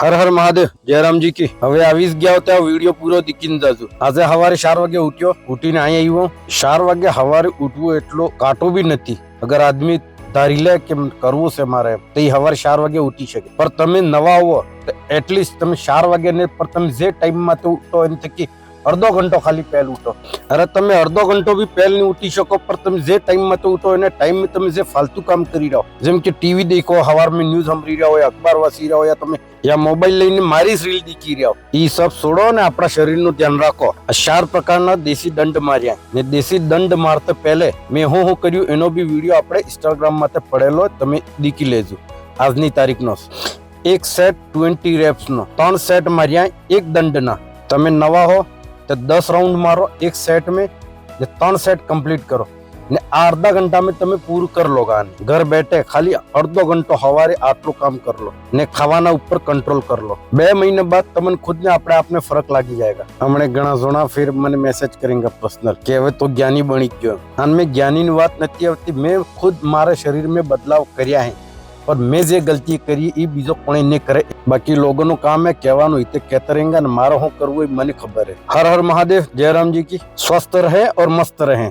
હર હર મહાદેવ જયરામજી કી હવે આવી જ ગયા ત્યાં વિડીયો પૂરો દીકીને જાજો આજે સવારે 4 વાગે ઉઠ્યો ઉઠીને અહીંયા આવ્યો 4 વાગે સવારે ઉઠવું એટલો કાટો બી નથી અગર આદમી ધારી લે કે કરવું છે મારે તો એ સવારે 4 વાગે ઉઠી શકે પણ તમે નવા આવો તો એટલીસ્ટ તમે 4 વાગે ને પર તમે જે ટાઈમમાં તો ઉઠો એમ થકી અડધો ઘંટો ખાલી પહેલ ઉઠો અરે તમે અડધો ઘંટો બી પહેલ નહીં ઉઠી શકો પણ તમે જે ટાઈમમાં તો ઉઠો એને ટાઈમમાં તમે જે ફાલતુ કામ કરી રહ્યો જેમ કે ટીવી દેખો સવારમાં ન્યૂઝ સાંભળી રહ્યા હોય અખબાર વાંચી રહ્યા હોય તમે યા મોબાઈલ લઈને મારી જ રીલ દીખી રહ્યા એ સબ છોડો ને આપણા શરીરનું ધ્યાન રાખો આ 4 પ્રકારના દેશી દંડ માર્યા ને દેશી દંડ મારતા પહેલે મેં હું કર્યું એનો બી વિડીયો આપણે ઇન્સ્ટાગ્રામ માટે પડેલો તમે દીખી લેજો આજની તારીખનો એક સેટ 20 રેપ્સ નો 3 સેટ માર્યા એક દંડના તમે નવા હો तो 10 राउंड मारो एक सेट में 3 सेट कंप्लीट करो ने आधा घंटा में તમે પૂરું કર લો ઘર બેઠે ખાલી અડધો ઘંટો સવારે આટલું કામ કર લો ને ખાવાના ઉપર કંટ્રોલ કર લો 2 મહિના બાદ તમને ખુદ ને આપને ફરક લાગી જાયગા હમણે ઘણા જોણા ફિર મને મેસેજ કરેંगे पर्सनल કે હવે તો જ્ઞાની બની ગયો અને મેં જ્ઞાનીની વાત નથી આવતી મેં ખુદ મારા શરીર में बदलाव કર્યા હે और मैं जे गलती करी ये बीजो कोई नहीं करे बाकी लोगों નું કામ है કહેવાનું इते कहते रहेंगे ना मारो હું કરવું મને ખબર है हर हर महादेव जयराम जी की स्वस्थ रहे और मस्त रहे।